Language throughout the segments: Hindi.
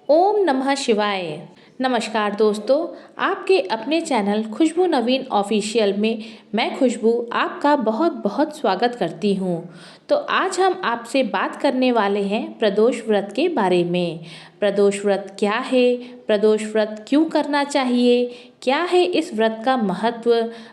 ओम नमः शिवाय। नमस्कार दोस्तों, आपके अपने चैनल खुशबू नवीन ऑफिशियल में मैं खुशबू आपका बहुत बहुत स्वागत करती हूँ। तो आज हम आपसे बात करने वाले हैं प्रदोष व्रत के बारे में। प्रदोष व्रत क्या है, प्रदोष व्रत क्यों करना चाहिए, क्या है इस व्रत का महत्व,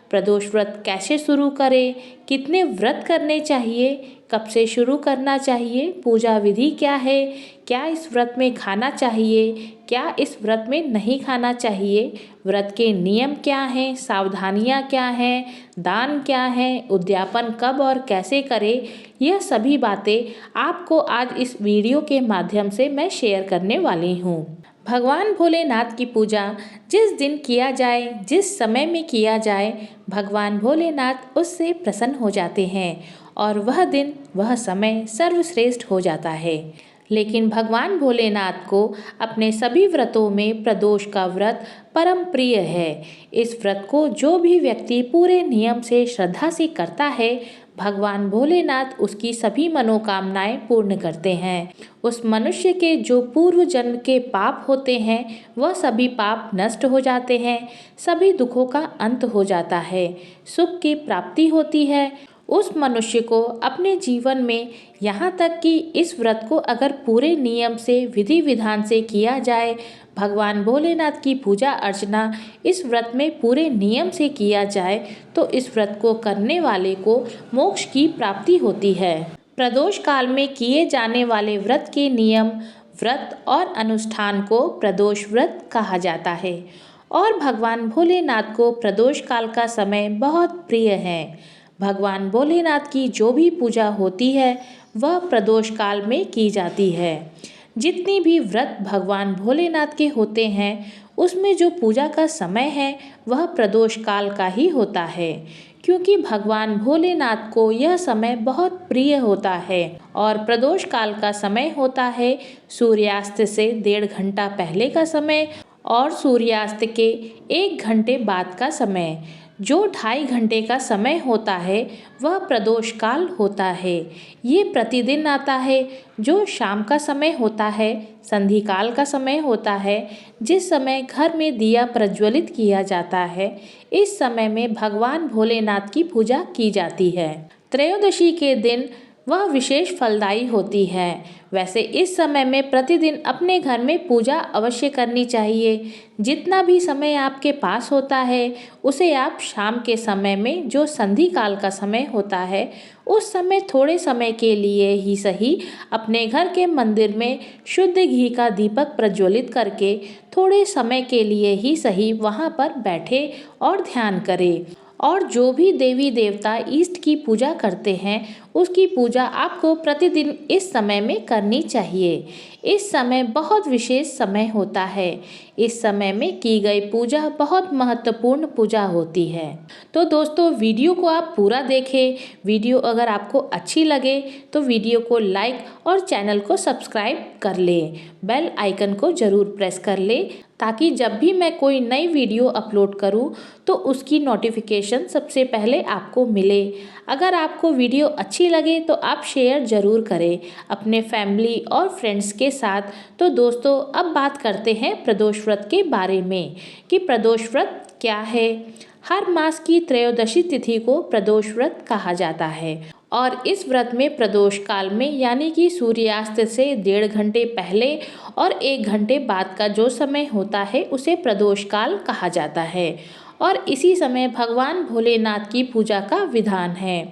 प्रदोष व्रत कैसे शुरू करें, कितने व्रत करने चाहिए, कब से शुरू करना चाहिए, पूजा विधि क्या है, क्या इस व्रत में खाना चाहिए, क्या इस व्रत में नहीं खाना चाहिए, व्रत के नियम क्या हैं, सावधानियां क्या हैं, दान क्या है, उद्यापन कब और कैसे करें, यह सभी बातें आपको आज इस वीडियो के माध्यम से मैं शेयर करने वाली हूँ। भगवान भोलेनाथ की पूजा जिस दिन किया जाए, जिस समय में किया जाए, भगवान भोलेनाथ उससे प्रसन्न हो जाते हैं और वह दिन वह समय सर्वश्रेष्ठ हो जाता है। लेकिन भगवान भोलेनाथ को अपने सभी व्रतों में प्रदोष का व्रत परम प्रिय है। इस व्रत को जो भी व्यक्ति पूरे नियम से श्रद्धा से करता है, भगवान भोलेनाथ उसकी सभी मनोकामनाएं पूर्ण करते हैं। उस मनुष्य के जो पूर्व जन्म के पाप होते हैं वह सभी पाप नष्ट हो जाते हैं, सभी दुखों का अंत हो जाता है, सुख की प्राप्ति होती है। उस मनुष्य को अपने जीवन में यहाँ तक कि इस व्रत को अगर पूरे नियम से विधि विधान से किया जाए, भगवान भोलेनाथ की पूजा अर्चना इस व्रत में पूरे नियम से किया जाए, तो इस व्रत को करने वाले को मोक्ष की प्राप्ति होती है। प्रदोष काल में किए जाने वाले व्रत के नियम, व्रत और अनुष्ठान को प्रदोष व्रत कहा जाता है और भगवान भोलेनाथ को प्रदोष काल का समय बहुत प्रिय है। भगवान भोलेनाथ की जो भी पूजा होती है वह प्रदोष काल में की जाती है। जितनी भी व्रत भगवान भोलेनाथ के होते हैं उसमें जो पूजा का समय है वह प्रदोष काल का ही होता है, क्योंकि भगवान भोलेनाथ को यह समय बहुत प्रिय होता है। और प्रदोष काल का समय होता है सूर्यास्त से 1.5 घंटा पहले का समय और सूर्यास्त के 1 घंटे बाद का समय। जो 2.5 घंटे का समय होता है वह प्रदोष काल होता है। ये प्रतिदिन आता है। जो शाम का समय होता है, संधि काल का समय होता है, जिस समय घर में दिया प्रज्वलित किया जाता है, इस समय में भगवान भोलेनाथ की पूजा की जाती है। त्रयोदशी के दिन वह विशेष फलदायी होती है। वैसे इस समय में प्रतिदिन अपने घर में पूजा अवश्य करनी चाहिए। जितना भी समय आपके पास होता है उसे आप शाम के समय में, जो संधि काल का समय होता है, उस समय थोड़े समय के लिए ही सही अपने घर के मंदिर में शुद्ध घी का दीपक प्रज्वलित करके थोड़े समय के लिए ही सही वहाँ पर बैठे और ध्यान करें। और जो भी देवी देवता इष्ट की पूजा करते हैं उसकी पूजा आपको प्रतिदिन इस समय में करनी चाहिए। इस समय बहुत विशेष समय होता है। इस समय में की गई पूजा बहुत महत्वपूर्ण पूजा होती है। तो दोस्तों, वीडियो को आप पूरा देखें। वीडियो अगर आपको अच्छी लगे तो वीडियो को लाइक और चैनल को सब्सक्राइब कर लें। बेल आइकन को ज़रूर प्रेस कर लें ताकि जब भी मैं कोई नई वीडियो अपलोड करूं तो उसकी नोटिफिकेशन सबसे पहले आपको मिले। अगर आपको वीडियो अच्छी लगे तो आप शेयर ज़रूर करें अपने फैमिली और फ्रेंड्स के साथ। तो दोस्तों, अब बात करते हैं प्रदोष व्रत के बारे में कि प्रदोष व्रत क्या है। हर मास की त्रयोदशी तिथि को प्रदोष व्रत कहा जाता है और इस व्रत में प्रदोष काल में यानी कि सूर्यास्त से 1.5 घंटे पहले और 1 घंटे बाद का जो समय होता है उसे प्रदोष काल कहा जाता है और इसी समय भगवान भोलेनाथ की पूजा का विधान है।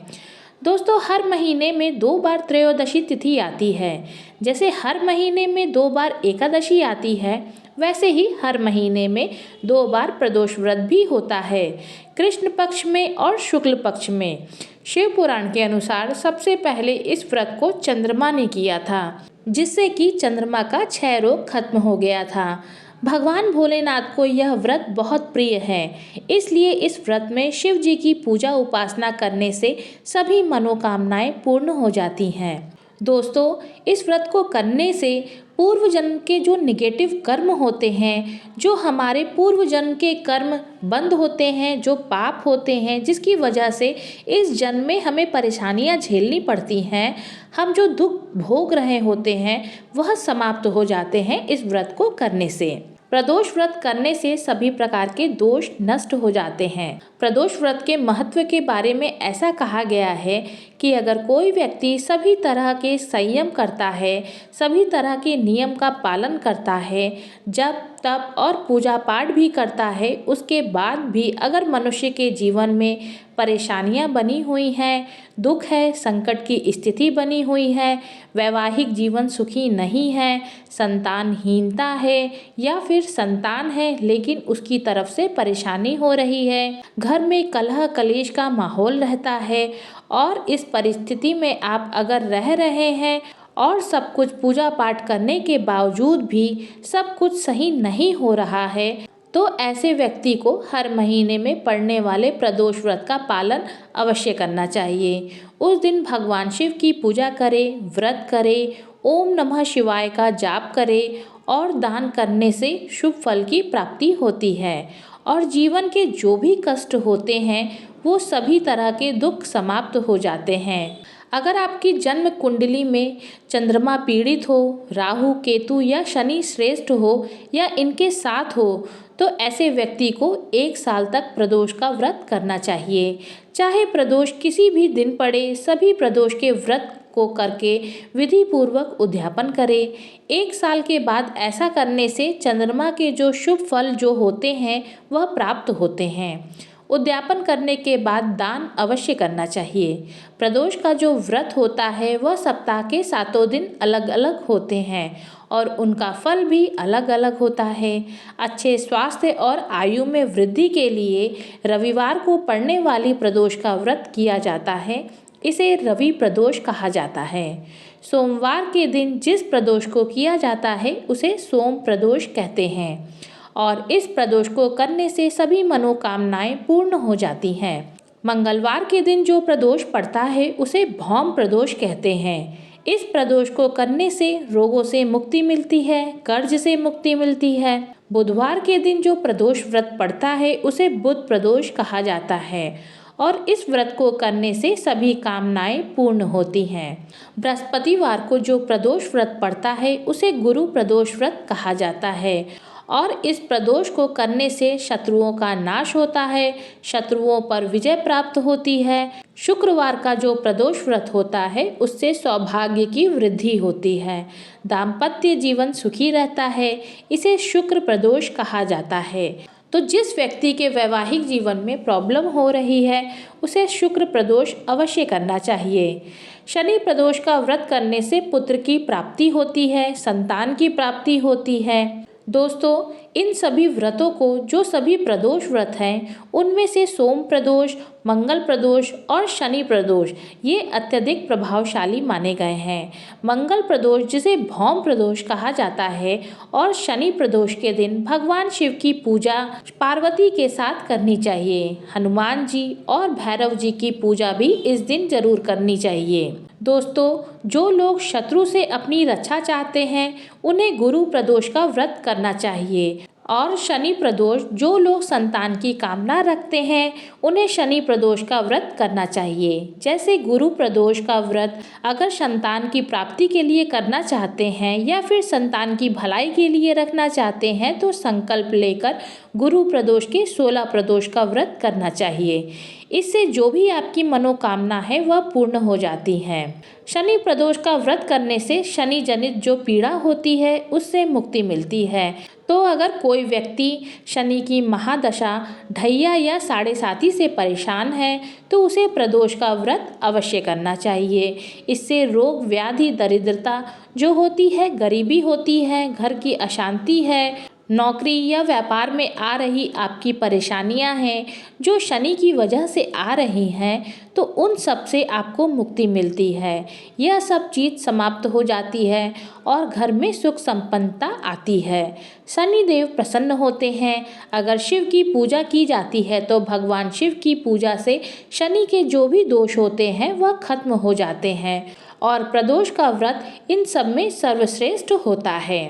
दोस्तों, हर महीने में 2 बार त्रयोदशी तिथि आती है। जैसे हर महीने में 2 बार एकादशी आती है, वैसे ही हर महीने में 2 बार प्रदोष व्रत भी होता है, कृष्ण पक्ष में और शुक्ल पक्ष में। शिव पुराण के अनुसार सबसे पहले इस व्रत को चंद्रमा ने किया था, जिससे कि चंद्रमा का क्षय रोग खत्म हो गया था। भगवान भोलेनाथ को यह व्रत बहुत प्रिय है, इसलिए इस व्रत में शिव जी की पूजा उपासना करने से सभी मनोकामनाएं पूर्ण हो जाती हैं। दोस्तों, इस व्रत को करने से पूर्व जन्म के जो नेगेटिव कर्म होते हैं, जो हमारे पूर्व जन्म के कर्म बंद होते हैं, जो पाप होते हैं जिसकी वजह से इस जन्म में हमें परेशानियां झेलनी पड़ती हैं, हम जो दुख भोग रहे होते हैं वह समाप्त हो जाते हैं इस व्रत को करने से। प्रदोष व्रत करने से सभी प्रकार के दोष नष्ट हो जाते हैं। प्रदोष व्रत के महत्व के बारे में ऐसा कहा गया है कि अगर कोई व्यक्ति सभी तरह के संयम करता है, सभी तरह के नियम का पालन करता है, जप तप और पूजा पाठ भी करता है, उसके बाद भी अगर मनुष्य के जीवन में परेशानियां बनी हुई हैं, दुख है, संकट की स्थिति बनी हुई है, वैवाहिक जीवन सुखी नहीं है, संतानहीनता है या फिर संतान है लेकिन उसकी तरफ से परेशानी हो रही है, घर में कलह कलेश का माहौल रहता है और इस परिस्थिति में आप अगर रह रहे हैं और सब कुछ पूजा पाठ करने के बावजूद भी सब कुछ सही नहीं हो रहा है, तो ऐसे व्यक्ति को हर महीने में पड़ने वाले प्रदोष व्रत का पालन अवश्य करना चाहिए। उस दिन भगवान शिव की पूजा करें, व्रत करें, ओम नमः शिवाय का जाप करें और दान करने से शुभ फल की प्राप्ति होती है और जीवन के जो भी कष्ट होते हैं वो सभी तरह के दुख समाप्त हो जाते हैं। अगर आपकी जन्म कुंडली में चंद्रमा पीड़ित हो, राहु केतु या शनि श्रेष्ठ हो या इनके साथ हो, तो ऐसे व्यक्ति को 1 साल तक प्रदोष का व्रत करना चाहिए। चाहे प्रदोष किसी भी दिन पड़े, सभी प्रदोष के व्रत को करके विधि पूर्वक उद्यापन करें। 1 साल के बाद ऐसा करने से चंद्रमा के जो शुभ फल जो होते हैं वह प्राप्त होते हैं। उद्यापन करने के बाद दान अवश्य करना चाहिए। प्रदोष का जो व्रत होता है वह सप्ताह के 7 दिन अलग अलग होते हैं और उनका फल भी अलग अलग होता है। अच्छे स्वास्थ्य और आयु में वृद्धि के लिए रविवार को पड़ने वाली प्रदोष का व्रत किया जाता है। इसे रवि प्रदोष कहा जाता है। सोमवार के दिन जिस प्रदोष को किया जाता है उसे सोम प्रदोष कहते हैं और इस प्रदोष को करने से सभी मनोकामनाएं पूर्ण हो जाती हैं। मंगलवार के दिन जो प्रदोष पड़ता है उसे भौम प्रदोष कहते हैं। इस प्रदोष को करने से रोगों से मुक्ति मिलती है, कर्ज से मुक्ति मिलती है। बुधवार के दिन जो प्रदोष व्रत पड़ता है उसे बुध प्रदोष कहा जाता है और इस व्रत को करने से सभी कामनाएं पूर्ण होती हैं। बृहस्पतिवार को जो प्रदोष व्रत पड़ता है उसे गुरु प्रदोष व्रत कहा जाता है और इस प्रदोष को करने से शत्रुओं का नाश होता है, शत्रुओं पर विजय प्राप्त होती है। शुक्रवार का जो प्रदोष व्रत होता है उससे सौभाग्य की वृद्धि होती है, दाम्पत्य जीवन सुखी रहता है। इसे शुक्र प्रदोष कहा जाता है। तो जिस व्यक्ति के वैवाहिक जीवन में प्रॉब्लम हो रही है उसे शुक्र प्रदोष अवश्य करना चाहिए। शनि प्रदोष का व्रत करने से पुत्र की प्राप्ति होती है, संतान की प्राप्ति होती है। दोस्तों, इन सभी व्रतों को जो सभी प्रदोष व्रत हैं उनमें से सोम प्रदोष, मंगल प्रदोष और शनि प्रदोष ये अत्यधिक प्रभावशाली माने गए हैं। मंगल प्रदोष जिसे भौम प्रदोष कहा जाता है और शनि प्रदोष के दिन भगवान शिव की पूजा पार्वती के साथ करनी चाहिए। हनुमान जी और भैरव जी की पूजा भी इस दिन जरूर करनी चाहिए। दोस्तों, जो लोग शत्रु से अपनी रक्षा चाहते हैं उन्हें गुरु प्रदोष का व्रत करना चाहिए और शनि प्रदोष जो लोग संतान की कामना रखते हैं उन्हें शनि प्रदोष का व्रत करना चाहिए। जैसे गुरु प्रदोष का व्रत अगर संतान की प्राप्ति के लिए करना चाहते हैं या फिर संतान की भलाई के लिए रखना चाहते हैं तो संकल्प लेकर गुरु प्रदोष के 16 प्रदोष का व्रत करना चाहिए। इससे जो भी आपकी मनोकामना है वह पूर्ण हो जाती है। शनि प्रदोष का व्रत करने से शनि जनित जो पीड़ा होती है उससे मुक्ति मिलती है। तो अगर कोई व्यक्ति शनि की महादशा ढैया या साढ़े साती से परेशान है तो उसे प्रदोष का व्रत अवश्य करना चाहिए। इससे रोग व्याधि दरिद्रता जो होती है, गरीबी होती है, घर की अशांति है, नौकरी या व्यापार में आ रही आपकी परेशानियां हैं जो शनि की वजह से आ रही हैं, तो उन सब से आपको मुक्ति मिलती है। यह सब चीज़ समाप्त हो जाती है और घर में सुख संपन्नता आती है। शनि देव प्रसन्न होते हैं। अगर शिव की पूजा की जाती है तो भगवान शिव की पूजा से शनि के जो भी दोष होते हैं वह खत्म हो जाते हैं और प्रदोष का व्रत इन सब में सर्वश्रेष्ठ होता है।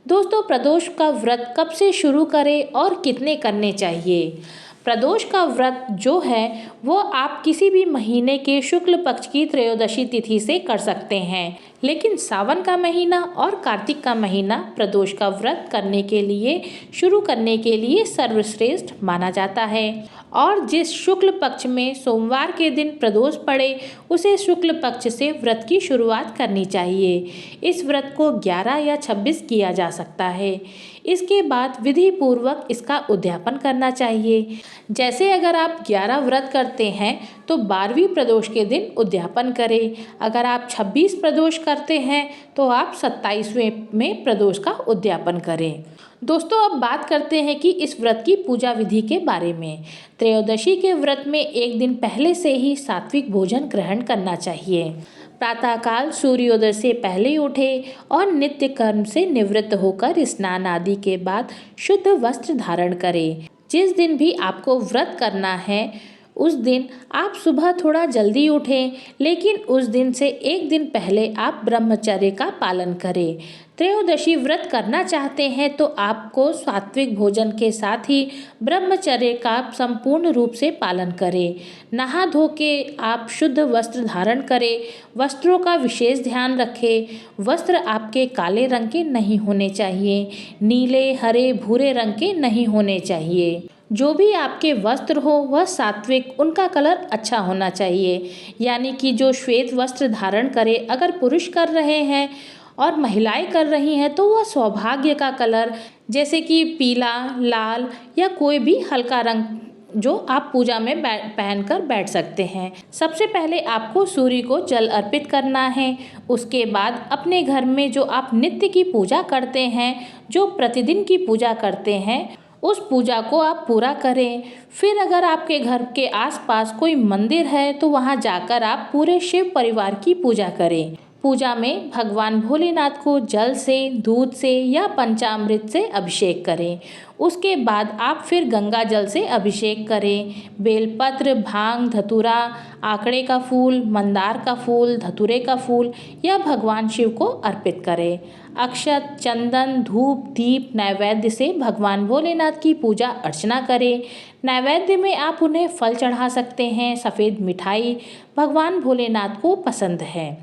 दोस्तों, प्रदोष का व्रत कब से शुरू करें और कितने करने चाहिए? प्रदोष का व्रत जो है वो आप किसी भी महीने के शुक्ल पक्ष की त्रयोदशी तिथि से कर सकते हैं, लेकिन सावन का महीना और कार्तिक का महीना प्रदोष का व्रत करने के लिए शुरू करने के लिए सर्वश्रेष्ठ माना जाता है। और जिस शुक्ल पक्ष में सोमवार के दिन प्रदोष पड़े उसे शुक्ल पक्ष से व्रत की शुरुआत करनी चाहिए। इस व्रत को 11 या 26 किया जा सकता है। इसके बाद विधि पूर्वक इसका उद्यापन करना चाहिए। जैसे अगर आप 11 व्रत करते हैं तो 12वीं प्रदोष के दिन उद्यापन करें। अगर आप 26 प्रदोष करते हैं तो आप 27वें में प्रदोष का उद्यापन करें। दोस्तों, अब बात करते हैं कि इस व्रत की पूजा विधि के बारे में। त्रयोदशी के व्रत में एक दिन पहले से ही सात्विक भोजन ग्रहण करना चाहिए। प्रातःकाल सूर्योदय से पहले उठे और नित्य कर्म से निवृत्त होकर स्नान आदि के बाद शुद्ध वस्त्र धारण करें। जिस दिन भी आपको व्रत करना है उस दिन आप सुबह थोड़ा जल्दी उठें, लेकिन उस दिन से एक दिन पहले आप ब्रह्मचर्य का पालन करें। त्रयोदशी व्रत करना चाहते हैं तो आपको सात्विक भोजन के साथ ही ब्रह्मचर्य का संपूर्ण रूप से पालन करें। नहा धो के आप शुद्ध वस्त्र धारण करें। वस्त्रों का विशेष ध्यान रखें। वस्त्र आपके काले रंग के नहीं होने चाहिए, नीले, हरे, भूरे रंग के नहीं होने चाहिए। जो भी आपके वस्त्र हो वह सात्विक, उनका कलर अच्छा होना चाहिए। यानी कि जो श्वेत वस्त्र धारण करे अगर पुरुष कर रहे हैं और महिलाएं कर रही हैं तो वह सौभाग्य का कलर, जैसे कि पीला, लाल या कोई भी हल्का रंग जो आप पूजा में पहनकर बैठ सकते हैं। सबसे पहले आपको सूर्य को जल अर्पित करना है। उसके बाद अपने घर में जो आप नित्य की पूजा करते हैं, जो प्रतिदिन की पूजा करते हैं, उस पूजा को आप पूरा करें। फिर अगर आपके घर के आसपास कोई मंदिर है तो वहां जाकर आप पूरे शिव परिवार की पूजा करें। पूजा में भगवान भोलेनाथ को जल से, दूध से या पंचामृत से अभिषेक करें। उसके बाद आप फिर गंगा जल से अभिषेक करें। बेलपत्र, भांग, धतूरा, आकड़े का फूल, मंदार का फूल, धतूरे का फूल या भगवान शिव को अर्पित करें। अक्षत, चंदन, धूप, दीप, नैवेद्य से भगवान भोलेनाथ की पूजा अर्चना करें। नैवेद्य में आप उन्हें फल चढ़ा सकते हैं। सफ़ेद मिठाई भगवान भोलेनाथ को पसंद है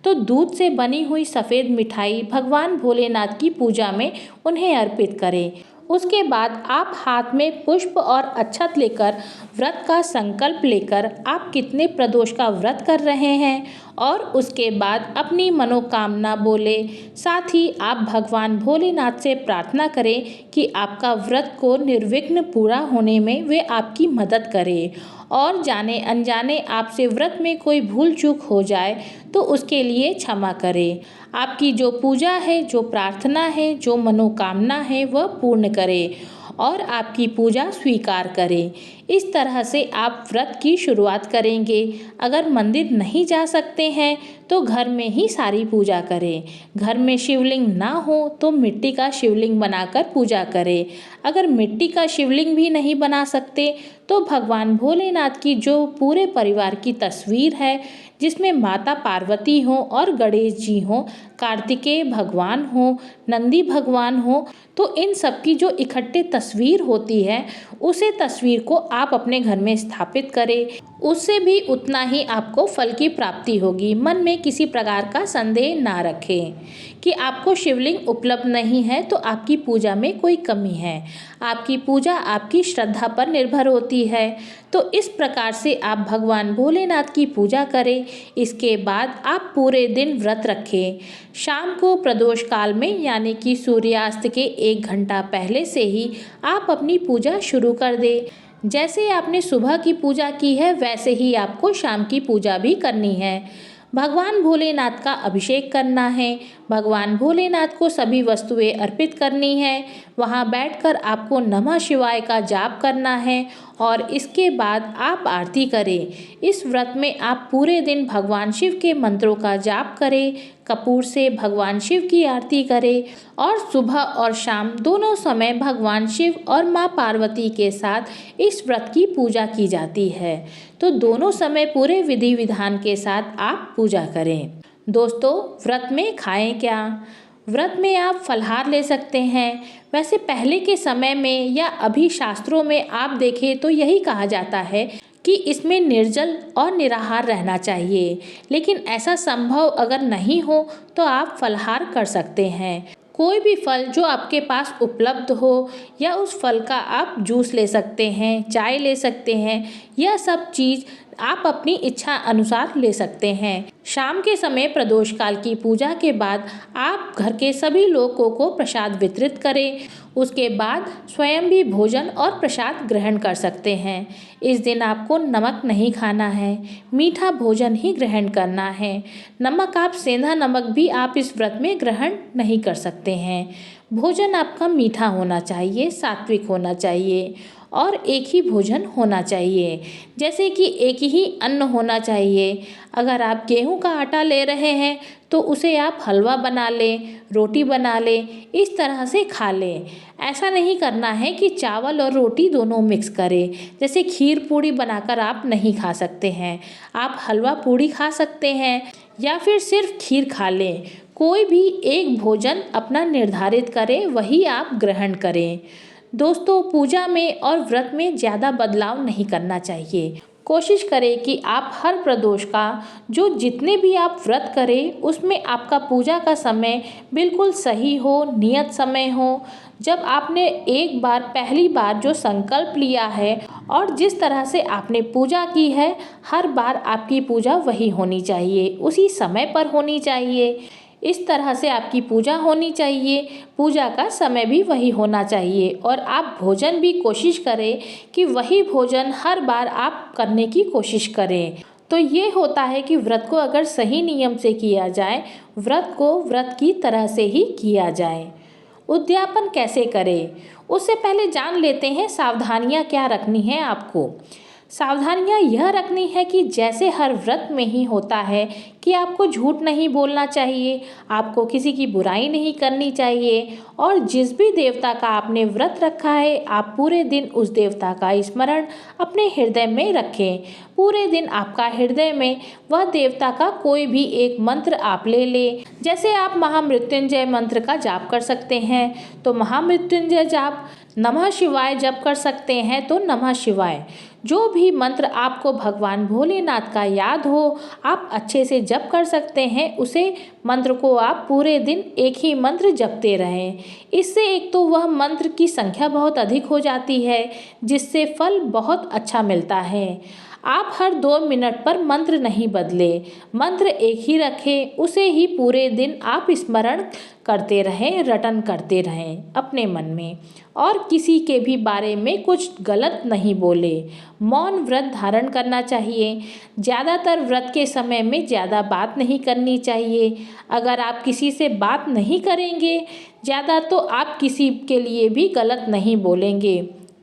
तो दूध से बनी हुई सफ़ेद मिठाई भगवान भोलेनाथ की पूजा में उन्हें अर्पित करें। उसके बाद आप हाथ में पुष्प और अक्षत लेकर व्रत का संकल्प लेकर आप कितने प्रदोष का व्रत कर रहे हैं और उसके बाद अपनी मनोकामना बोले। साथ ही आप भगवान भोलेनाथ से प्रार्थना करें कि आपका व्रत को निर्विघ्न पूरा होने में वे आपकी मदद करें और जाने अनजाने आपसे व्रत में कोई भूल चूक हो जाए तो उसके लिए क्षमा करें। आपकी जो पूजा है, जो प्रार्थना है, जो मनोकामना है वह पूर्ण करें और आपकी पूजा स्वीकार करें। इस तरह से आप व्रत की शुरुआत करेंगे। अगर मंदिर नहीं जा सकते हैं तो घर में ही सारी पूजा करें। घर में शिवलिंग ना हो तो मिट्टी का शिवलिंग बनाकर पूजा करें। अगर मिट्टी का शिवलिंग भी नहीं बना सकते तो भगवान भोलेनाथ की जो पूरे परिवार की तस्वीर है, जिसमें माता पार्वती हो और गणेश जी हो, कार्तिकेय भगवान हो, नंदी भगवान हो, तो इन सब की जो इकट्ठे तस्वीर होती है उसे तस्वीर को आप अपने घर में स्थापित करें। उससे भी उतना ही आपको फल की प्राप्ति होगी। मन में किसी प्रकार का संदेह ना रखें कि आपको शिवलिंग उपलब्ध नहीं है तो आपकी पूजा में कोई कमी है। आपकी पूजा आपकी श्रद्धा पर निर्भर होती है। तो इस प्रकार से आप भगवान भोलेनाथ की पूजा करें। इसके बाद आप पूरे दिन व्रत रखें। शाम को प्रदोष काल में यानी कि सूर्यास्त के 1 घंटा पहले से ही आप अपनी पूजा शुरू कर दें। जैसे आपने सुबह की पूजा की है वैसे ही आपको शाम की पूजा भी करनी है। भगवान भोलेनाथ का अभिषेक करना है। भगवान भोलेनाथ को सभी वस्तुएं अर्पित करनी है। वहां बैठकर आपको नमः शिवाय का जाप करना है और इसके बाद आप आरती करें। इस व्रत में आप पूरे दिन भगवान शिव के मंत्रों का जाप करें, कपूर से भगवान शिव की आरती करें और सुबह और शाम दोनों समय भगवान शिव और माँ पार्वती के साथ इस व्रत की पूजा की जाती है। तो दोनों समय पूरे विधि विधान के साथ आप पूजा करें। दोस्तों, व्रत में खाएं क्या? व्रत में आप फलाहार ले सकते हैं। वैसे पहले के समय में या अभी शास्त्रों में आप देखें तो यही कहा जाता है कि इसमें निर्जल और निराहार रहना चाहिए। लेकिन ऐसा संभव अगर नहीं हो तो आप फलाहार कर सकते हैं। कोई भी फल जो आपके पास उपलब्ध हो, या उस फल का आप जूस ले सकते हैं, चाय ले सकते हैं। यह सब चीज़ आप अपनी इच्छा अनुसार ले सकते हैं। शाम के समय प्रदोष काल की पूजा के बाद आप घर के सभी लोगों को प्रसाद वितरित करें। उसके बाद स्वयं भी भोजन और प्रसाद ग्रहण कर सकते हैं। इस दिन आपको नमक नहीं खाना है, मीठा भोजन ही ग्रहण करना है। नमक आप सेंधा नमक भी आप इस व्रत में ग्रहण नहीं कर सकते हैं। भोजन आपका मीठा होना चाहिए, सात्विक होना चाहिए और एक ही भोजन होना चाहिए। जैसे कि एक ही अन्न होना चाहिए। अगर आप गेहूं का आटा ले रहे हैं तो उसे आप हलवा बना लें, रोटी बना लें, इस तरह से खा लें। ऐसा नहीं करना है कि चावल और रोटी दोनों मिक्स करें। जैसे खीर पूड़ी बनाकर आप नहीं खा सकते हैं। आप हलवा पूड़ी खा सकते हैं या फिर सिर्फ खीर खा लें। कोई भी एक भोजन अपना निर्धारित करें, वही आप ग्रहण करें। दोस्तों, पूजा में और व्रत में ज़्यादा बदलाव नहीं करना चाहिए। कोशिश करें कि आप हर प्रदोष का जो जितने भी आप व्रत करें उसमें आपका पूजा का समय बिल्कुल सही हो, नियत समय हो। जब आपने एक बार पहली बार जो संकल्प लिया है और जिस तरह से आपने पूजा की है, हर बार आपकी पूजा वही होनी चाहिए, उसी समय पर होनी चाहिए। इस तरह से आपकी पूजा होनी चाहिए। पूजा का समय भी वही होना चाहिए और आप भोजन भी कोशिश करें कि वही भोजन हर बार आप करने की कोशिश करें। तो ये होता है कि व्रत को अगर सही नियम से किया जाए, व्रत को व्रत की तरह से ही किया जाए। उद्यापन कैसे करें, उससे पहले जान लेते हैं सावधानियां क्या रखनी है आपको। सावधानियां यह रखनी है कि जैसे हर व्रत में ही होता है कि आपको झूठ नहीं बोलना चाहिए, आपको किसी की बुराई नहीं करनी चाहिए और जिस भी देवता का आपने व्रत रखा है, आप पूरे दिन उस देवता का स्मरण अपने हृदय में रखें। पूरे दिन आपका हृदय में वह देवता का कोई भी एक मंत्र आप ले लें। जैसे आप महामृत्युंजय मंत्र का जाप कर सकते हैं तो महामृत्युंजय जाप, नमः शिवाय जप कर सकते हैं तो नमः शिवाय। जो भी मंत्र आपको भगवान भोलेनाथ का याद हो, आप अच्छे से जप कर सकते हैं। उसे मंत्र को आप पूरे दिन एक ही मंत्र जपते रहें। इससे एक तो वह मंत्र की संख्या बहुत अधिक हो जाती है, जिससे फल बहुत अच्छा मिलता है। आप हर 2 मिनट पर मंत्र नहीं बदले, मंत्र एक ही रखें, उसे ही पूरे दिन आप स्मरण करते रहें, रटन करते रहें अपने मन में और किसी के भी बारे में कुछ गलत नहीं बोले। मौन व्रत धारण करना चाहिए। ज़्यादातर व्रत के समय में ज़्यादा बात नहीं करनी चाहिए। अगर आप किसी से बात नहीं करेंगे ज़्यादा तो आप किसी के लिए भी गलत नहीं बोलेंगे।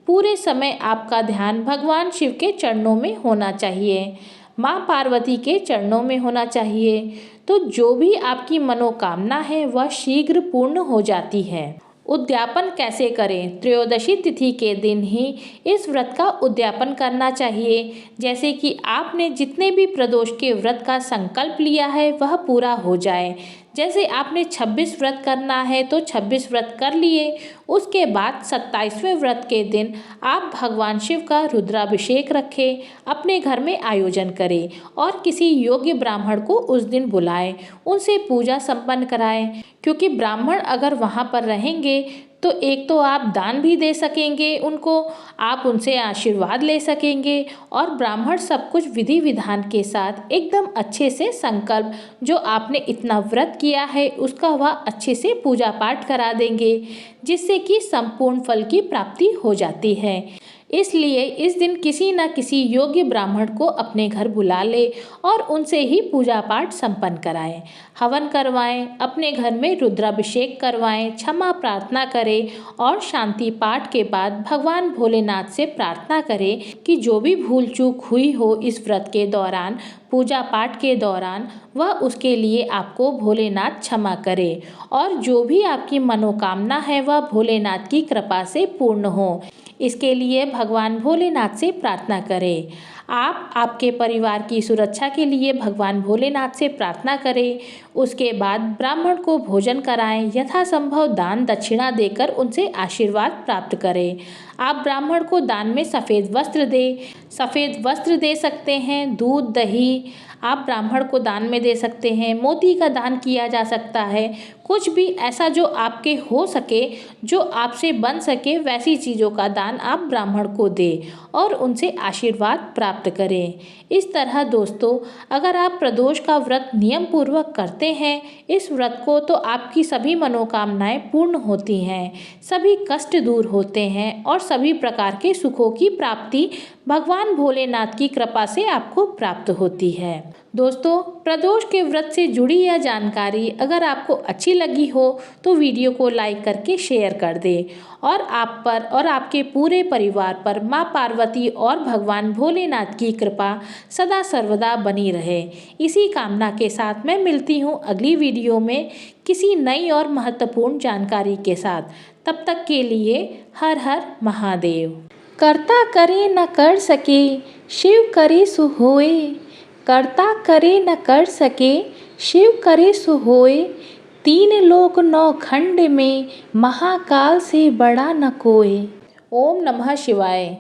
पूरे समय आपका ध्यान भगवान शिव के चरणों में होना चाहिए, माँ पार्वती के चरणों में होना चाहिए। तो जो भी आपकी मनोकामना है वह शीघ्र पूर्ण हो जाती है। उद्यापन कैसे करें? त्रयोदशी तिथि के दिन ही इस व्रत का उद्यापन करना चाहिए। जैसे कि आपने जितने भी प्रदोष के व्रत का संकल्प लिया है वह पूरा हो जाए। जैसे आपने 26 व्रत करना है तो 26 व्रत कर लिए। उसके बाद 27वें व्रत के दिन आप भगवान शिव का रुद्राभिषेक रखें, अपने घर में आयोजन करें और किसी योग्य ब्राह्मण को उस दिन बुलाएं, उनसे पूजा संपन्न कराएं। क्योंकि ब्राह्मण अगर वहाँ पर रहेंगे तो एक तो आप दान भी दे सकेंगे उनको, आप उनसे आशीर्वाद ले सकेंगे और ब्राह्मण सब कुछ विधि विधान के साथ एकदम अच्छे से संकल्प जो आपने इतना व्रत किया है उसका वह अच्छे से पूजा पाठ करा देंगे, जिससे कि संपूर्ण फल की प्राप्ति हो जाती है। इसलिए इस दिन किसी न किसी योग्य ब्राह्मण को अपने घर बुला ले और उनसे ही पूजा पाठ संपन्न कराएं, हवन करवाएं, अपने घर में रुद्राभिषेक करवाएं, क्षमा प्रार्थना करें और शांति पाठ के बाद भगवान भोलेनाथ से प्रार्थना करें कि जो भी भूल चूक हुई हो इस व्रत के दौरान, पूजा पाठ के दौरान, वह उसके लिए आपको भोलेनाथ क्षमा करे और जो भी आपकी मनोकामना है वह भोलेनाथ की कृपा से पूर्ण हो। इसके लिए भगवान भोलेनाथ से प्रार्थना करें। आप आपके परिवार की सुरक्षा के लिए भगवान भोलेनाथ से प्रार्थना करें। उसके बाद ब्राह्मण को भोजन कराएं, यथासंभव दान दक्षिणा देकर उनसे आशीर्वाद प्राप्त करें। आप ब्राह्मण को दान में सफ़ेद वस्त्र दें। सफ़ेद वस्त्र दे सकते हैं, दूध दही आप ब्राह्मण को दान में दे सकते हैं, मोती का दान किया जा सकता है। कुछ भी ऐसा जो आपके हो सके, जो आपसे बन सके, वैसी चीज़ों का दान आप ब्राह्मण को दें और उनसे आशीर्वाद प्राप्त करें। इस तरह दोस्तों, अगर आप प्रदोष का व्रत नियम पूर्वक करते हैं इस व्रत को, तो आपकी सभी मनोकामनाएं पूर्ण होती हैं, सभी कष्ट दूर होते हैं और सभी प्रकार के सुखों की प्राप्ति भगवान भोलेनाथ की कृपा से आपको प्राप्त होती है। दोस्तों, प्रदोष के व्रत से जुड़ी यह जानकारी अगर आपको अच्छी लगी हो तो वीडियो को लाइक करके शेयर कर दें और आप पर और आपके पूरे परिवार पर माँ पार्वती और भगवान भोलेनाथ की कृपा सदा सर्वदा बनी रहे। इसी कामना के साथ मैं मिलती हूँ अगली वीडियो में किसी नई और महत्वपूर्ण जानकारी के साथ। तब तक के लिए हर हर महादेव। कर्ता करे न कर सके, शिव करे सो होए। कर्ता करे न कर सके, शिव करे सो होए। तीन लोक नौ खंड में, महाकाल से बड़ा न कोई। ओम नमः शिवाय।